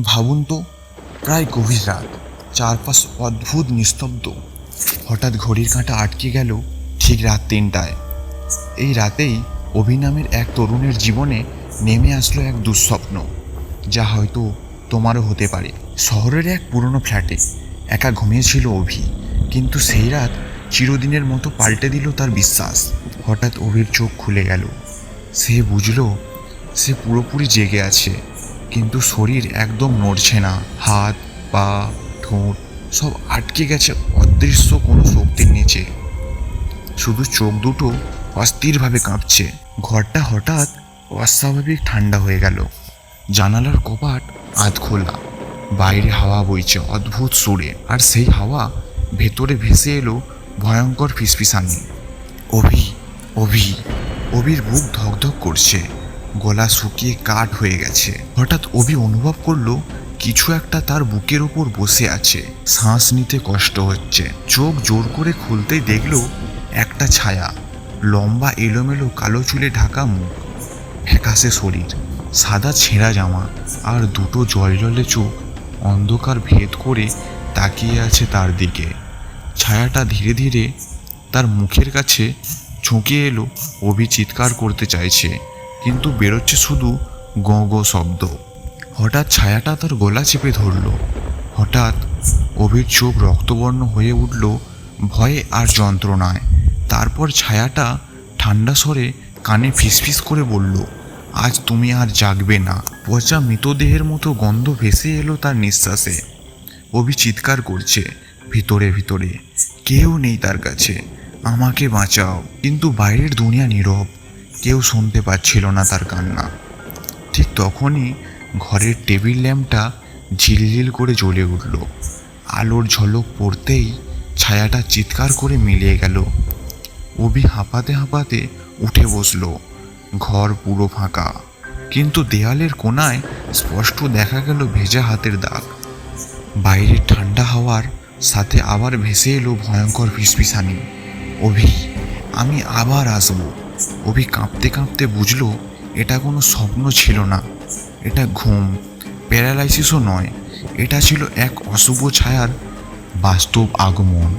ভাবুন তো, প্রায় গভীর রাত, চারপাশ অদ্ভুত নিস্তব্ধ। হঠাৎ ঘড়ির কাঁটা আটকে গেল ঠিক রাত 3টায়। এই রাতেই অভি নামের এক তরুণের জীবনে নেমে আসলো এক দুঃস্বপ্ন, যা হয়তো তোমারও হতে পারে। শহরের এক পুরনো ফ্ল্যাটে একা ঘুমিয়েছিল অভি, কিন্তু সেই রাত চিরদিনের মতো পাল্টে দিল তার বিশ্বাস। হঠাৎ অভির চোখ খুলে গেল। সে বুঝল সে পুরোপুরি জেগে আছে, কিন্তু শরীর একদম নড়ছে না। হাত, পা, ঠোঁট সব আটকে গেছে অদৃশ্য কোনো শক্তির নিচে। শুধু চোখ দুটো অস্থিরভাবে কাঁপছে। ঘরটা হঠাৎ অস্বাভাবিক ঠান্ডা হয়ে গেল। জানালার কপাট আধ খোলা, বাইরে হাওয়া বইছে অদ্ভুত সুরে, আর সেই হাওয়া ভেতরে ভেসে এলো ভয়ঙ্কর ফিসফিসানি। অভি, অভি। অভির বুক ধকধক করছে, গলা শুকিয়ে কাঠ হয়ে গেছে। হঠাৎ অভি অনুভব করলো কিছু একটা তার বুকের ওপর বসে আছে। শ্বাস নিতে কষ্ট হচ্ছে। চোখ জোর করে খুলতেই দেখলো একটা ছায়া, লম্বা এলোমেলো কালো চুলে ঢাকা মুখ, ফ্যাকাশে শরীর, সাদা ছেঁড়া জামা, আর দুটো জলজলে চোখ অন্ধকার ভেদ করে তাকিয়ে আছে তার দিকে। ছায়াটা ধীরে ধীরে তার মুখের কাছে ঝুঁকে এলো। অভি চিৎকার করতে চাইছে, কিন্তু বেরোচ্ছে শুধু গঁ গঁ শব্দ। হঠাৎ ছায়াটা তার গলা চেপে ধরল। হঠাৎ অভির চোখ রক্তবর্ণ হয়ে উঠল ভয়ে আর যন্ত্রণায়। তারপর ছায়াটা ঠান্ডা স্বরে কানে ফিসফিস করে বলল, আজ তুমি আর জাগবে না। পচা মৃতদেহের মতো গন্ধ ভেসে এলো তার নিঃশ্বাসে। অভি চিৎকার করছে ভিতরে ভিতরে, কেউ নেই তার কাছে, আমাকে বাঁচাও। কিন্তু বাইরের দুনিয়া নীরব, কেউ শুনতে পাচ্ছিল না তার কান্না। ঠিক তখনই ঘরের টেবিল ল্যাম্পটা ঝিলঝিল করে জ্বলে উঠল। আলোর ঝলক পড়তেই ছায়াটা চিৎকার করে মিলিয়ে গেল। অভি হাঁপাতে হাঁপাতে উঠে বসল। ঘর পুরো ফাঁকা, কিন্তু দেয়ালের কোণায় স্পষ্ট দেখা গেল ভেজা হাতের দাগ। বাইরের ঠান্ডা হাওয়ার সাথে আবার ভেসে এলো ভয়ঙ্কর ফিসফিসানি, অভি, আমি আবার আসবো। অভি কাঁপতে কাঁপতে বুঝলো এটা কোনো স্বপ্ন ছিল না, এটা ঘুম, প্যারালাইসিসও নয়, এটা ছিল এক অশুভ ছায়ার বাস্তব আগমন।